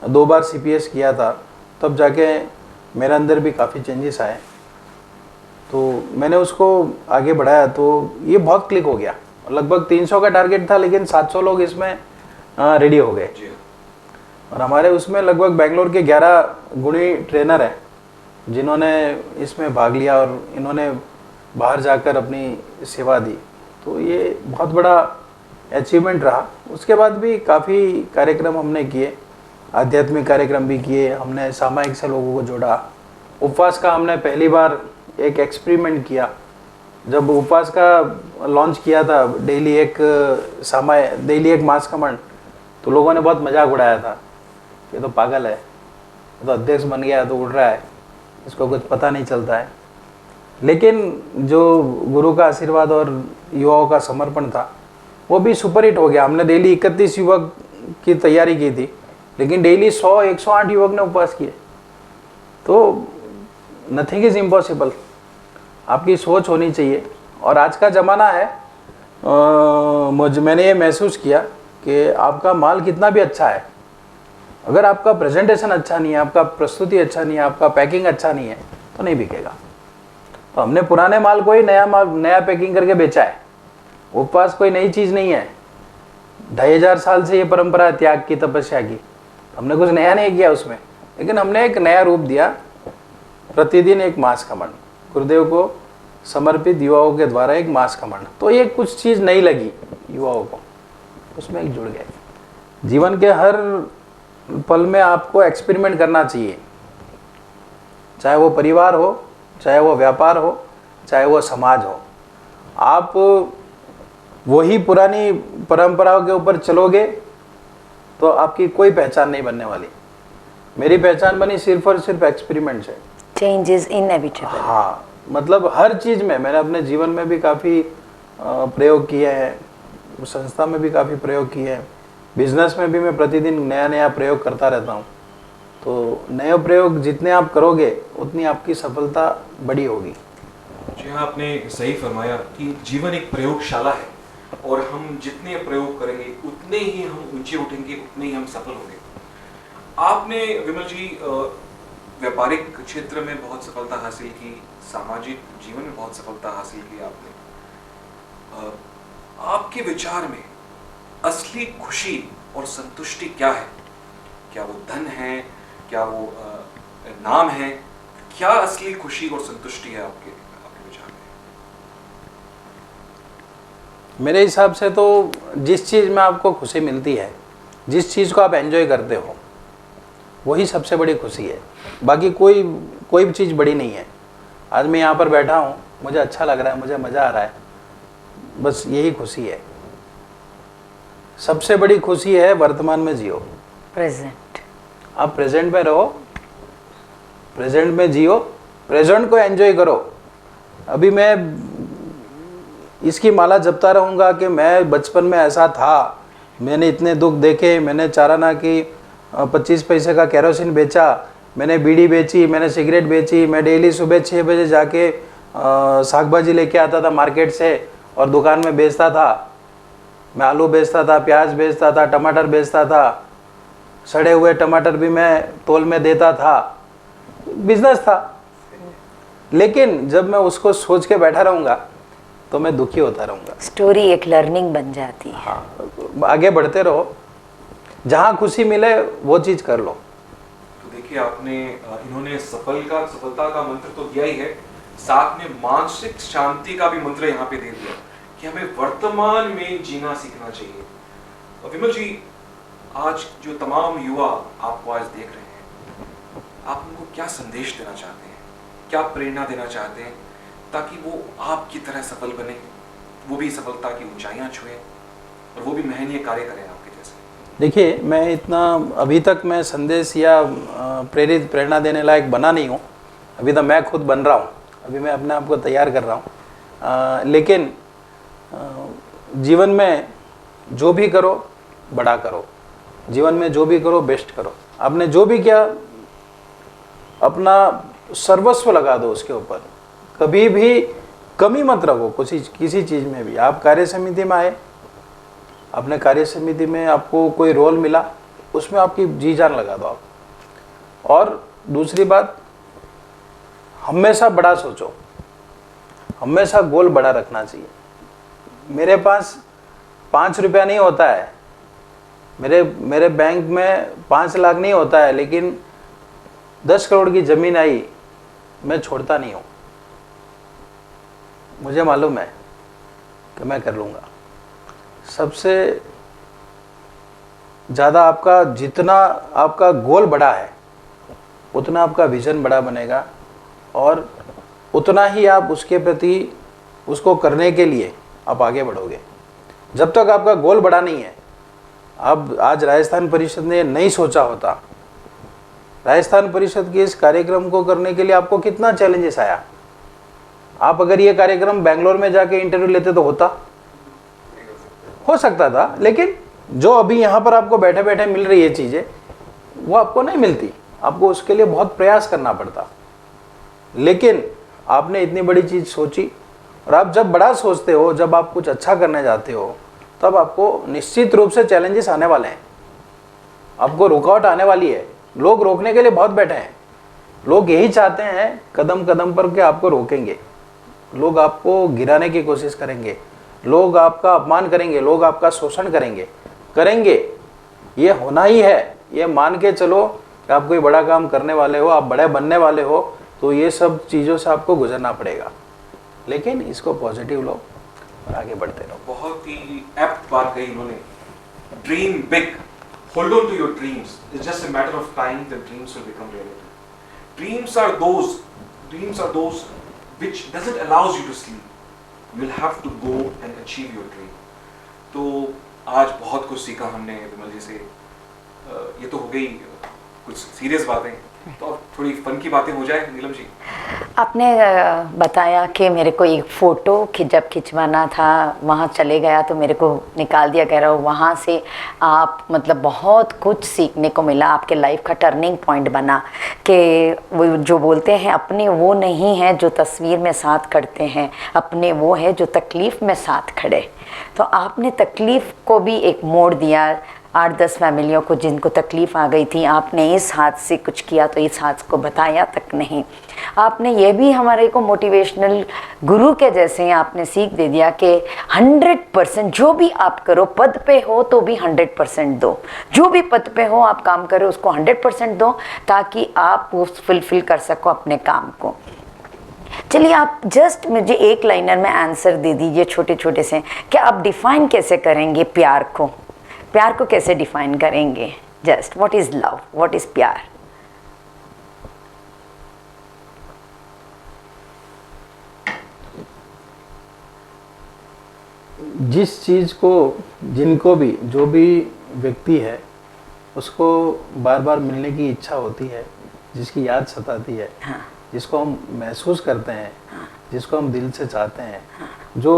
2 बार CPS किया था, तब जाके मेरे अंदर भी काफ़ी चेंजेस आए। तो मैंने उसको आगे बढ़ाया तो ये बहुत क्लिक हो गया। लगभग 300 का टारगेट था लेकिन 700 लोग इसमें रेडी हो गए। और हमारे उसमें लगभग बेंगलोर के 11 गुणी ट्रेनर हैं जिन्होंने इसमें भाग लिया और इन्होंने बाहर जाकर अपनी सेवा दी। तो ये बहुत बड़ा अचीवमेंट रहा। उसके बाद भी काफ़ी कार्यक्रम हमने किए, आध्यात्मिक कार्यक्रम भी किए, हमने सामायिक से लोगों को जोड़ा। उपवास का हमने पहली बार एक एक्सपेरिमेंट किया। जब उपवास का लॉन्च किया था, डेली एक मास कमांड, तो लोगों ने बहुत मजाक उड़ाया था, ये तो पागल है, ये तो अध्यक्ष बन गया तो उड़ रहा है, इसको कुछ पता नहीं चलता है। लेकिन जो गुरु का आशीर्वाद और युवाओं का समर्पण था वो भी सुपर हिट हो गया। हमने डेली 31 युवक की तैयारी की थी लेकिन डेली 108 युवक ने उपवास किए। तो नथिंग इज़ इम्पॉसिबल, आपकी सोच होनी चाहिए। और आज का ज़माना है, मैंने ये महसूस किया कि आपका माल कितना भी अच्छा है, अगर आपका प्रेजेंटेशन अच्छा नहीं है, आपका प्रस्तुति अच्छा नहीं है, आपका पैकिंग अच्छा नहीं है तो नहीं बिकेगा। तो हमने पुराने माल को ही नया पैकिंग करके बेचा है। उपवास कोई नई चीज़ नहीं है, 2500 साल से ये परंपरा है त्याग की, तपस्या की। हमने कुछ नया नहीं किया उसमें, लेकिन हमने एक नया रूप दिया। प्रतिदिन एक मास कमांड, गुरुदेव को समर्पित युवाओं के द्वारा एक मास कमांड। तो ये कुछ चीज़ नहीं लगी युवाओं को, उसमें एक जुड़ गए। जीवन के हर पल में आपको एक्सपेरिमेंट करना चाहिए, चाहे वो परिवार हो, चाहे वो व्यापार हो, चाहे वो समाज हो। आप वही पुरानी परंपराओं के ऊपर चलोगे तो आपकी कोई पहचान नहीं बनने वाली। मेरी पहचान बनी सिर्फ और सिर्फ एक्सपेरिमेंट से। Change is inevitable. हाँ, मतलब हर चीज़ में मैंने अपने जीवन में भी काफ़ी प्रयोग किए हैं, संस्था में भी काफ़ी प्रयोग किए हैं, बिजनेस में भी मैं प्रतिदिन नया नया प्रयोग करता रहता हूँ। तो नए प्रयोग जितने आप करोगे उतनी आपकी सफलता बड़ी होगी। जी हाँ, आपने सही फरमाया कि जीवन एक प्रयोगशाला है और हम जितने प्रयोग करेंगे उतने ही हम ऊंचे उठेंगे, उतने ही हम सफल होंगे। आपने विमल जी व्यापारिक क्षेत्र में बहुत सफलता हासिल की, सामाजिक जीवन में बहुत सफलता हासिल की आपने। आपके विचार में असली खुशी और संतुष्टि क्या है? क्या वो धन है? क्या वो नाम है? क्या असली खुशी और संतुष्टि है आपके आपके विचार में? मेरे हिसाब से तो जिस चीज़ में आपको खुशी मिलती है, जिस चीज़ को आप एंजॉय करते हो, वही सबसे बड़ी खुशी है। बाकी कोई भी चीज़ बड़ी नहीं है। आज मैं यहाँ पर बैठा हूँ, मुझे अच्छा लग रहा है, मुझे मज़ा आ रहा है, बस यही खुशी है। सबसे बड़ी खुशी है वर्तमान में जियो, प्रेजेंट। आप प्रेजेंट में रहो, प्रेजेंट में जियो, प्रेजेंट को एंजॉय करो। अभी मैं इसकी माला जपता रहूँगा कि मैं बचपन में ऐसा था, मैंने इतने दुख देखे, मैंने चाराना की 25 पैसे का केरोसिन बेचा, मैंने बीड़ी बेची, मैंने सिगरेट बेची, मैं डेली सुबह 6 बजे जाके साग भाजी लेके आता था मार्केट से और दुकान में बेचता था। मैं आलू बेचता था, प्याज बेचता था, टमाटर बेचता था, सड़े हुए टमाटर भी मैं तोल में देता था, बिजनेस था। लेकिन जब मैं उसको सोच के बैठा रहूँगा तो मैं दुखी होता रहूँगा। स्टोरी एक लर्निंग बन जाती है। हाँ, आगे बढ़ते रहो, जहाँ खुशी मिले वो चीज़ कर लो। तो देखिए, आपने इन्होंने सफलता का मंत्र तो दिया ही है, साथ में मानसिक शांति का भी मंत्र यहाँ पे दे दिया कि हमें वर्तमान में जीना सीखना चाहिए। और विमल जी, आज जो तमाम युवा आपको आज देख रहे हैं, आप उनको क्या संदेश देना चाहते हैं, क्या प्रेरणा देना चाहते हैं ताकि वो आपकी तरह सफल बने, वो भी सफलता की ऊंचाइयां छुए और वो भी महनीय कार्य करें आपके जैसे? देखिए, मैं इतना अभी तक मैं संदेश या प्रेरणा देने लायक बना नहीं हूँ। अभी तो मैं खुद बन रहा हूँ, अभी मैं अपने आप को तैयार कर रहा हूँ। लेकिन जीवन में जो भी करो बड़ा करो, जीवन में जो भी करो बेस्ट करो। आपने जो भी किया अपना सर्वस्व लगा दो उसके ऊपर, कभी भी कमी मत रखो किसी चीज़ में भी। आप कार्य समिति में आए, अपने कार्य समिति में आपको कोई रोल मिला, उसमें आपकी जी जान लगा दो आप। और दूसरी बात, हमेशा बड़ा सोचो, हमेशा गोल बड़ा रखना चाहिए। मेरे पास 5 रुपया नहीं होता है, मेरे बैंक में 5 लाख नहीं होता है, लेकिन 10 करोड़ की ज़मीन आई, मैं छोड़ता नहीं हूँ। मुझे मालूम है कि मैं कर लूँगा। सबसे ज़्यादा आपका जितना आपका गोल बड़ा है उतना आपका विज़न बड़ा बनेगा और उतना ही आप उसके प्रति उसको करने के लिए आप आगे बढ़ोगे। जब तक आपका गोल बड़ा नहीं है, अब आज राजस्थान परिषद ने नहीं सोचा होता, राजस्थान परिषद के इस कार्यक्रम को करने के लिए आपको कितना चैलेंजेस आया। आप अगर ये कार्यक्रम बेंगलोर में जाके इंटरव्यू लेते तो हो सकता था, लेकिन जो अभी यहाँ पर आपको बैठे बैठे मिल रही है चीज़ें, वो आपको नहीं मिलती। आपको उसके लिए बहुत प्रयास करना पड़ता। लेकिन आपने इतनी बड़ी चीज़ सोची, और आप जब बड़ा सोचते हो, जब आप कुछ अच्छा करने जाते हो, तब आपको निश्चित रूप से चैलेंजेस आने वाले हैं, आपको रुकावट आने वाली है। लोग रोकने के लिए बहुत बैठे हैं, लोग यही चाहते हैं कदम कदम पर कि आपको रोकेंगे, लोग आपको गिराने की कोशिश करेंगे, लोग आपका अपमान करेंगे, लोग आपका शोषण करेंगे। ये होना ही है, ये मान के चलो कि आप कोई बड़ा काम करने वाले हो, आप बड़े बनने वाले हो, तो ये सब चीज़ों से आपको गुजरना पड़ेगा। लेकिन इसको पॉजिटिव लो और आगे बढ़ते रहो। बहुत ही एप्ट बात कही इन्होंने। Dream big, hold on to your dreams, it's just a matter of time that dreams will become reality. Dreams are those which doesn't allows you to sleep. You will have to go and achieve your dream. तो आज बहुत कुछ सीखा हमने विमल जी से। ये तो हो गई कुछ सीरियस बातें, तो अब थोड़ी फन की बातें हो जाए नीलम जी। आपने बताया कि मेरे को एक फ़ोटो जब खिंचवाना था, वहाँ चले गया तो मेरे को निकाल दिया, कह रहा हूँ वहाँ से आप मतलब बहुत कुछ सीखने को मिला, आपके लाइफ का टर्निंग पॉइंट बना कि वो जो बोलते हैं अपने वो नहीं है जो तस्वीर में साथ खड़ते हैं, अपने वो है जो तकलीफ़ में साथ खड़े। तो आपने तकलीफ़ को भी एक मोड़ दिया, 8-10 फैमिलियों को जिनको तकलीफ़ आ गई थी, आपने इस हाथ से कुछ किया तो इस हाथ को बताया तक नहीं। आपने ये भी हमारे को मोटिवेशनल गुरु के जैसे ही आपने सीख दे दिया कि 100% जो भी आप करो, पद पे हो तो भी 100% दो, जो भी पद पे हो आप काम करो उसको 100% दो, ताकि आप वो फुलफिल कर सको अपने काम को। चलिए आप जस्ट मुझे एक लाइनर में आंसर दे दीजिए छोटे छोटे से, कि आप डिफाइन कैसे करेंगे प्यार को, प्यार को कैसे डिफाइन करेंगे? Just what is love, what is प्यार? जिस चीज़ को, जिनको भी, जो भी व्यक्ति है उसको बार बार मिलने की इच्छा होती है, जिसकी याद सताती है, हाँ। जिसको हम महसूस करते हैं, हाँ। जिसको हम दिल से चाहते हैं, हाँ। जो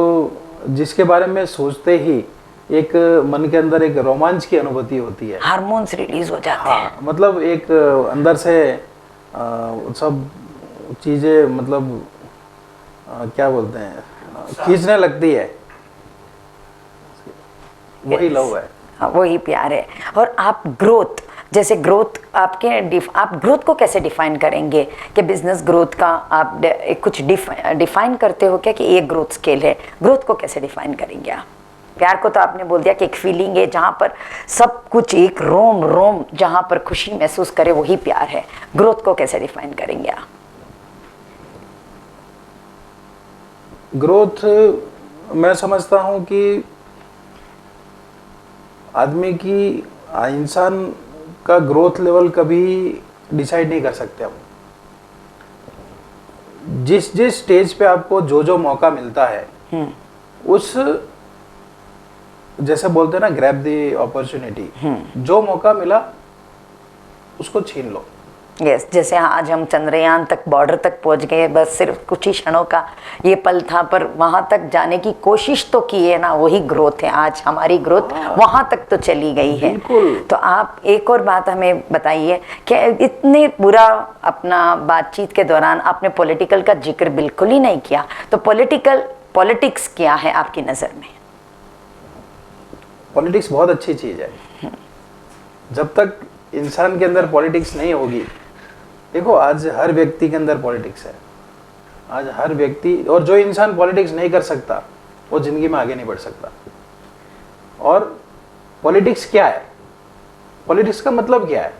जिसके बारे में सोचते ही एक मन के अंदर एक रोमांच की अनुभूति होती है, हार्मोन्स रिलीज हो जाते हैं। हाँ, मतलब एक अंदर से सब चीज़ें, मतलब क्या बोलते हैं, खींचने लगती है, वही लव है। हाँ, वही प्यार है। और आप ग्रोथ, जैसे ग्रोथ आप ग्रोथ को कैसे डिफाइन करेंगे? कि बिजनेस ग्रोथ का आप कुछ डिफाइन करते हो क्या कि ये ग्रोथ स्केल है? ग्रोथ को कैसे डिफाइन करेंगे आप? प्यार को तो आपने बोल दिया कि एक फीलिंग है जहाँ पर सब कुछ एक रोम रोम जहाँ पर खुशी महसूस करे, वही प्यार है। ग्रोथ को कैसे डिफाइन करेंगे आप? ग्रोथ मैं समझता हूँ कि आदमी की, इंसान का ग्रोथ लेवल कभी डिसाइड नहीं कर सकते हम। जिस जिस स्टेज पे आपको जो जो मौका मिलता है, उस, जैसे बोलते हैं ना, ग्रैब द अपॉर्चुनिटी, जो मौका मिला उसको छीन लो। यस, जैसे आज हम चंद्रयान तक, बॉर्डर तक पहुंच गए, बस सिर्फ कुछ ही क्षणों का ये पल था, पर वहां तक जाने की कोशिश तो की है ना, वही ग्रोथ है। आज हमारी ग्रोथ वहां तक तो चली गई है। बिल्कुल। तो आप एक और बात हमें बताइए कि इतने पूरा अपना बातचीत के दौरान आपने पॉलिटिकल का जिक्र बिल्कुल ही नहीं किया, तो पॉलिटिक्स क्या है आपकी नज़र में? पॉलिटिक्स बहुत अच्छी चीज है। जब तक इंसान के अंदर पॉलिटिक्स नहीं होगी, देखो आज हर व्यक्ति के अंदर पॉलिटिक्स है, आज हर व्यक्ति, और जो इंसान पॉलिटिक्स नहीं कर सकता वो जिंदगी में आगे नहीं बढ़ सकता। और पॉलिटिक्स क्या है, पॉलिटिक्स का मतलब क्या है?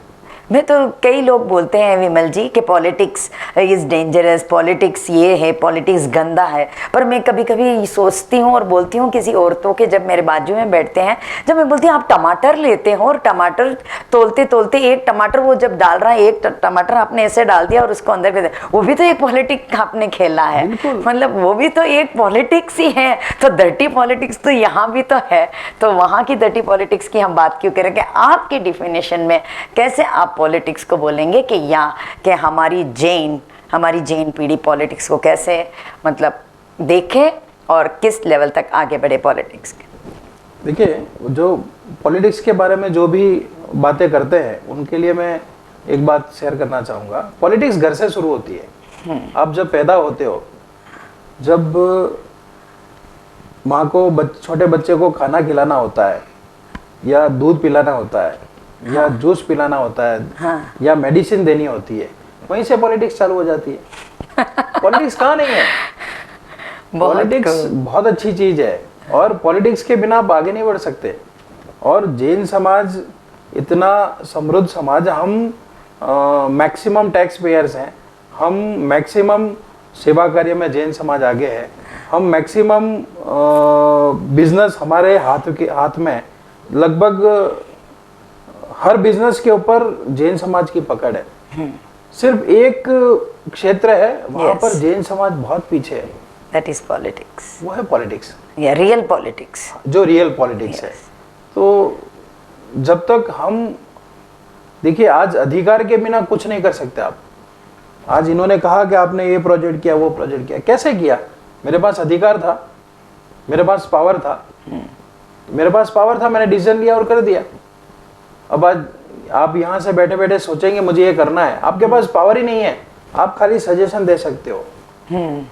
मैं तो, कई लोग बोलते हैं विमल जी कि पॉलिटिक्स इज़ डेंजरस, पॉलिटिक्स ये है, पॉलिटिक्स गंदा है। पर मैं कभी कभी सोचती हूँ और बोलती हूँ किसी औरतों के, जब मेरे बाजू में बैठते हैं, जब मैं बोलती हूँ आप टमाटर लेते हो और टमाटर तोलते तोलते एक टमाटर वो जब डाल रहा है, एक टमाटर आपने ऐसे डाल दिया और उसको अंदर कर दिया, वो भी तो एक पॉलिटिक्स आपने खेला है। मतलब वो भी तो एक पॉलिटिक्स ही है। तो डर्टी पॉलिटिक्स तो यहाँ भी तो है, तो वहाँ की डर्टी पॉलिटिक्स की हम बात क्यों करें? कि आपके डिफिनेशन में कैसे आप पॉलिटिक्स को बोलेंगे कि हमारी जैन पीढ़ी पॉलिटिक्स को कैसे मतलब देखे और किस लेवल तक आगे बढ़े पॉलिटिक्स के? देखिए, जो पॉलिटिक्स के बारे में जो भी बातें करते हैं उनके लिए मैं एक बात शेयर करना चाहूँगा। पॉलिटिक्स घर से शुरू होती है। आप जब पैदा होते हो, जब माँ को छोटे बच्चे को खाना खिलाना होता है, या दूध पिलाना होता है, या जूस पिलाना होता है, हाँ। या मेडिसिन देनी होती है, वहीं से पॉलिटिक्स चालू हो जाती है। पॉलिटिक्स कहाँ नहीं है? पॉलिटिक्स बहुत अच्छी चीज है, और पॉलिटिक्स के बिना आप आगे नहीं बढ़ सकते। और जैन समाज इतना समृद्ध समाज, हम मैक्सिमम टैक्स पेयर्स हैं, हम मैक्सिमम सेवा कार्य में जैन समाज आगे है, हम मैक्सिमम बिजनेस हमारे हाथ में, लगभग हर बिजनेस के ऊपर जैन समाज की पकड़ है। सिर्फ एक क्षेत्र है वहां पर जैन समाज बहुत पीछे है, दैट इज पॉलिटिक्स। वो है पॉलिटिक्स, या रियल पॉलिटिक्स, जो रियल पॉलिटिक्स है। तो जब तक हम, देखिए आज अधिकार के बिना कुछ नहीं कर सकते आप। आज इन्होंने कहा कि आपने ये प्रोजेक्ट किया, वो प्रोजेक्ट किया, कैसे किया? मेरे पास अधिकार था, मेरे पास पावर था, मैंने डिसीजन लिया और कर दिया। अब आज आप यहाँ से बैठे बैठे सोचेंगे मुझे ये करना है, आपके पास पावर ही नहीं है, आप खाली सजेशन दे सकते हो।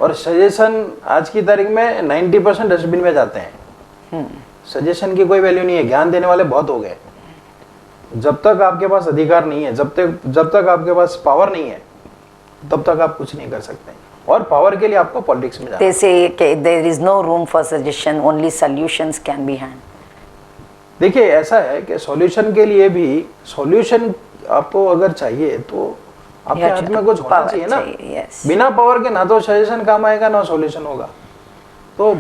और सजेशन आज की तारीख में 90% डस्टबिन में जाते हैं। सजेशन की कोई वैल्यू नहीं है, ज्ञान देने वाले बहुत हो गए। जब तक आपके पास अधिकार नहीं है, जब तक आपके पास पावर नहीं है, तब तक आप कुछ नहीं कर सकते। और पावर के लिए आपको पॉलिटिक्स में जाना They say that there is no room for suggestion, only solutions can be had. देखिए ऐसा है कि सॉल्यूशन के लिए भी, सॉल्यूशन आपको अगर चाहिए तो आपके Yeah, हाथ में कुछ होना power चाहिए ना। चाहिए, yes. बिना पावर के ना तो सजेशन काम आएगा ना सॉल्यूशन होगा। तो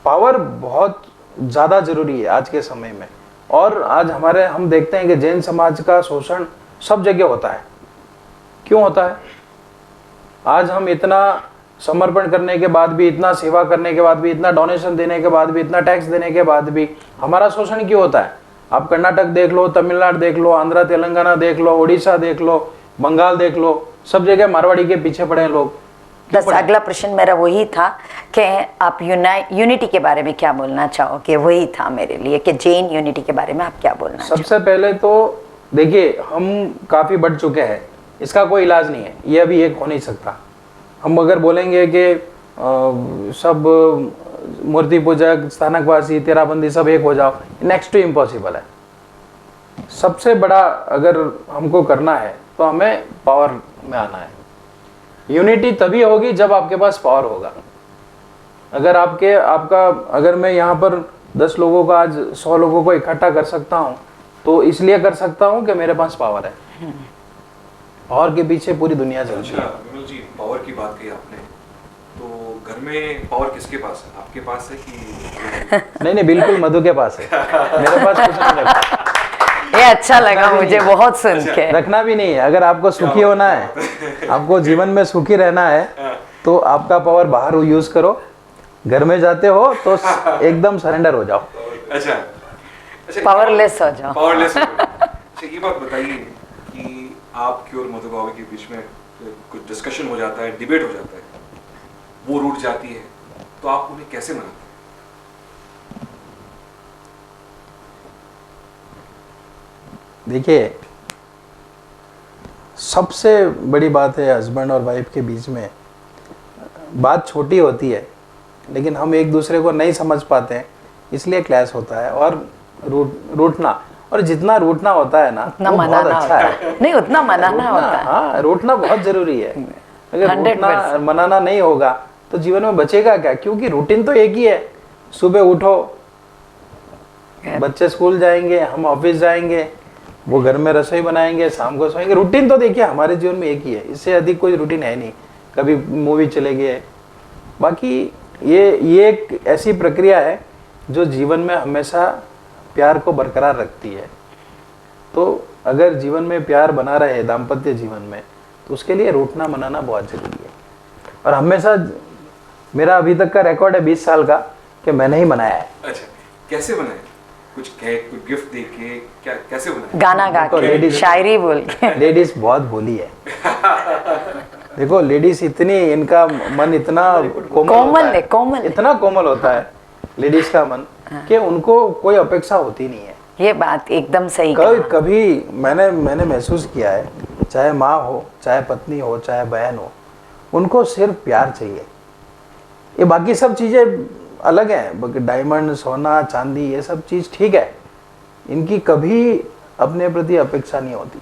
पावर बहुत ज़्यादा जरूरी है आज के समय में। और आज हम देखते हैं कि जैन समाज का शोषण सब जगह होता है। क्यों होता है? आज हम इतना समर्पण करने के बाद भी, इतना सेवा करने के बाद भी, इतना डोनेशन देने के बाद भी, इतना टैक्स देने के बाद भी हमारा शोषण क्यों होता है? आप कर्नाटक देख लो, तमिलनाडु देख लो, आंध्र तेलंगाना देख लो, उड़ीसा देख लो, बंगाल देख लो, सब जगह मारवाड़ी के पीछे पड़े हैं लोग। बस अगला प्रश्न मेरा वही था कि आप यूनिटी के बारे में क्या बोलना चाहोगे? वही था मेरे लिए कि जैन यूनिटी के बारे में आप क्या बोलना चाहोगे? सबसे पहले तो देखिए, हम काफ़ी बढ़ चुके हैं, इसका कोई इलाज नहीं है, ये अभी एक हो नहीं सकता। हम अगर बोलेंगे कि सब मूर्ति पूजक, स्थानकवासी, तेराबंदी सब एक हो जाओ, नेक्स्ट टू इम्पॉसिबल है। सबसे बड़ा अगर हमको करना है तो हमें पावर में आना है। यूनिटी तभी होगी जब आपके पास पावर होगा। अगर मैं यहाँ पर 10 लोगों का आज 100 लोगों को इकट्ठा कर सकता हूँ तो इसलिए कर सकता हूँ कि मेरे पास पावर है। पावर के पीछे पूरी दुनिया चलती है। विमल जी, पावर की बात कही आपने, तो घर में पावर किसके पास है? आपके पास है कि नहीं, बिल्कुल मधु के पास है, मेरे पास कुछ नहीं रखा। ये अच्छा लगा मुझे बहुत सुन के। रखना भी नहीं है। अगर आपको सुखी होना है, आपको जीवन में सुखी रहना है, तो आपका पावर बाहर यूज करो। घर में जाते हो तो एकदम सरेंडर हो जाओ। अच्छा, पावरलेस हो जाओ। पावरलेस हो जाओ। अच्छा, ये बात बताइए कि आपके और मधु बाबा के बीच में कुछ डिस्कशन हो जाता है, डिबेट हो जाता है, वो रूठ जाती है, तो आप उन्हें कैसे मनाते हैं? देखिए, सबसे बड़ी बात है हस्बैंड और वाइफ के बीच में, बात छोटी होती है लेकिन हम एक दूसरे को नहीं समझ पाते हैं, इसलिए क्लैश होता है और रूठना। और जितना रूठना होता है ना, उतना वो बहुत मनाना अच्छा होता है। नहीं, उतना मनाना होता है। हाँ, रूठना बहुत जरूरी है। अगर 100% रूठना मनाना नहीं होगा तो जीवन में बचेगा क्या? क्योंकि रूटीन तो एक ही है। सुबह उठो, बच्चे स्कूल जाएंगे, हम ऑफिस जाएंगे, वो घर में रसोई बनाएंगे, शाम को सोएंगे। रूटीन तो देखिए हमारे जीवन में एक ही है, इससे अधिक कोई रूटीन है नहीं। कभी मूवी चले गए, बाकी ये एक ऐसी प्रक्रिया है जो जीवन में हमेशा प्यार को बरकरार रखती है। तो अगर जीवन में प्यार बना रहे दाम्पत्य जीवन में, तो उसके लिए रूठना मनाना बहुत जरूरी है। और हमेशा मेरा अभी तक का रिकॉर्ड है 20 साल का कि मैंने ही मनाया है। अच्छा, कैसे बनाए? कुछ गिफ्ट दे के, क्या कैसे बनाए? गाना गा तो के, ladies- शायरी बोल के। लेडीज बहुत भोली है। देखो, लेडीज इतनी, इनका मन इतना कोमल होता है, कोमल है। इतना कोमल होता है लेडीज का मन कि उनको कोई अपेक्षा होती नहीं है। ये बात एकदम सही कभी मैंने महसूस किया है, चाहे माँ हो, चाहे पत्नी हो, चाहे बहन हो, उनको सिर्फ प्यार चाहिए। ये बाकी सब चीज़ें अलग हैं, डायमंड, सोना, चांदी, ये सब चीज़ ठीक है, इनकी कभी अपने प्रति अपेक्षा नहीं होती।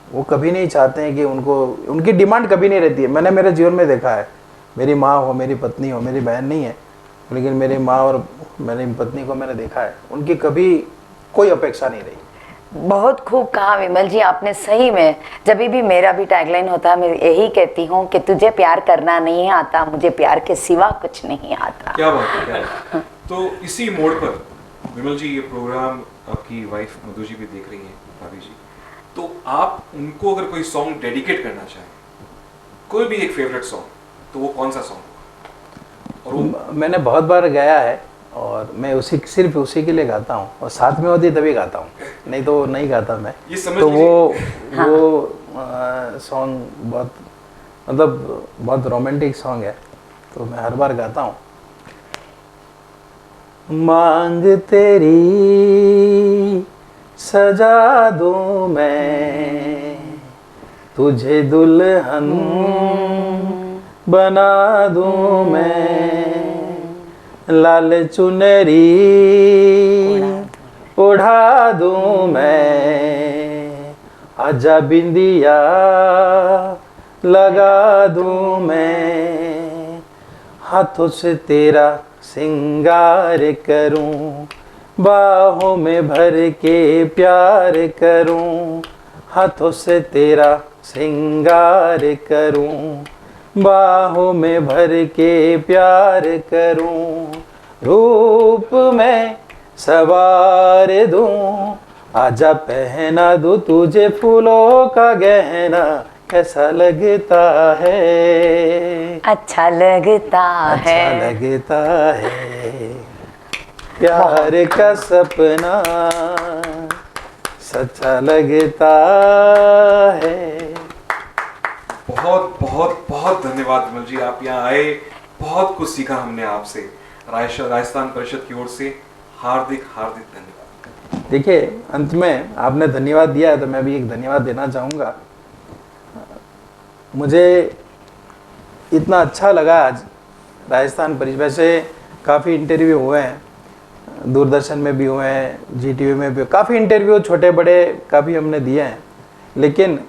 वो कभी नहीं चाहते हैं कि उनकी डिमांड कभी नहीं रहती है। मैंने मेरे जीवन में देखा है, मेरी माँ हो, मेरी पत्नी हो, मेरी बहन नहीं है, लेकिन मेरी माँ और मेरी पत्नी को मैंने देखा है, उनकी कभी कोई अपेक्षा नहीं रही। बहुत खूब कहा विमल जी आपने, सही में। जब भी मेरा भी टैगलाइन होता है, मैं यही कहती हूँ कि तुझे प्यार करना नहीं आता, मुझे प्यार के सिवा कुछ नहीं आता। क्या बात है, क्या बात है। तो इसी मोड़ पर विमल जी, ये प्रोग्राम आपकी वाइफ मधु जी भी देख रही हैं, भाभी जी, तो आप उनको अगर कोई सॉन्ग डेडिकेट करना चाहें, कोई भी एक फेवरेट सॉन्ग, तो वो कौन सा सॉन्ग होगा? और वो मैंने बहुत बार गाया है और मैं सिर्फ उसी के लिए गाता हूँ, और साथ में होती तभी गाता हूँ, नहीं तो नहीं गाता मैं। ये समझ तो लीजिए। वो सॉन्ग बहुत रोमांटिक सॉन्ग है, तो मैं हर बार गाता हूँ। मांग तेरी सजा दूं मैं, तुझे दुल्हन बना दूं मैं, लाल चुनरी उड़ा दूं मैं, आजा बिंदिया लगा दूं मैं, हाथों से तेरा सिंगार करूं, बाहों में भर के प्यार करूं, हाथों से तेरा सिंगार करूं, बाहों में भर के प्यार करूं, रूप में सवार दूं, आजा पहना दूं तुझे फूलों का गहना, कैसा लगता है, अच्छा लगता अच्छा है। लगता है, प्यार का सपना सच्चा लगता है। बहुत बहुत बहुत धन्यवाद विमल जी, आप यहाँ आए, बहुत कुछ सीखा हमने आपसे। राजस्थान परिषद की ओर से हार्दिक हार्दिक धन्यवाद। देखिए, अंत में आपने धन्यवाद दिया है तो मैं भी एक धन्यवाद देना चाहूँगा। मुझे इतना अच्छा लगा आज राजस्थान परिषद, वैसे काफ़ी इंटरव्यू हुए हैं, दूरदर्शन में भी हुए हैं, जीटीवी में भी काफ़ी इंटरव्यू छोटे बड़े काफ़ी हमने दिए हैं, लेकिन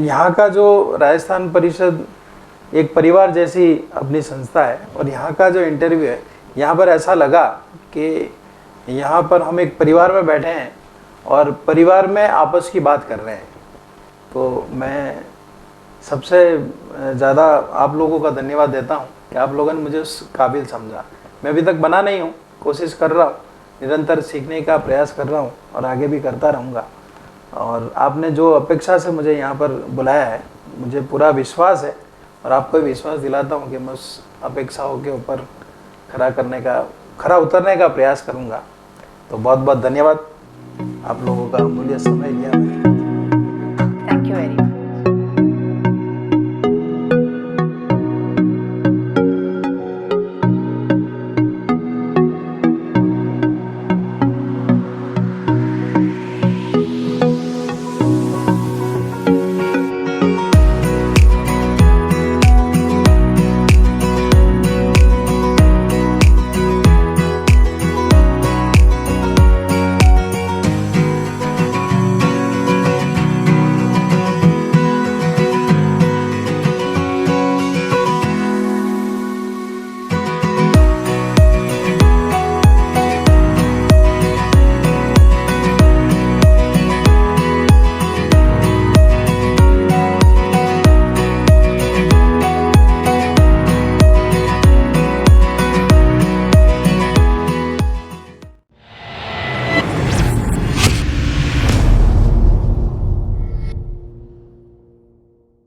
यहाँ का जो राजस्थान परिषद एक परिवार जैसी अपनी संस्था है, और यहाँ का जो इंटरव्यू है, यहाँ पर ऐसा लगा कि यहाँ पर हम एक परिवार में बैठे हैं और परिवार में आपस की बात कर रहे हैं। तो मैं सबसे ज़्यादा आप लोगों का धन्यवाद देता हूँ कि आप लोगों ने मुझे उस काबिल समझा। मैं अभी तक बना नहीं हूँ, कोशिश कर रहा हूँ, निरंतर सीखने का प्रयास कर रहा हूँ और आगे भी करता रहूँगा। और आपने जो अपेक्षा से मुझे यहाँ पर बुलाया है, मुझे पूरा विश्वास है और आपको भी विश्वास दिलाता हूँ कि मैं उस अपेक्षाओं के ऊपर खरा उतरने का प्रयास करूँगा। तो बहुत बहुत धन्यवाद, आप लोगों का अमूल्य समय लिया। Thank you very much.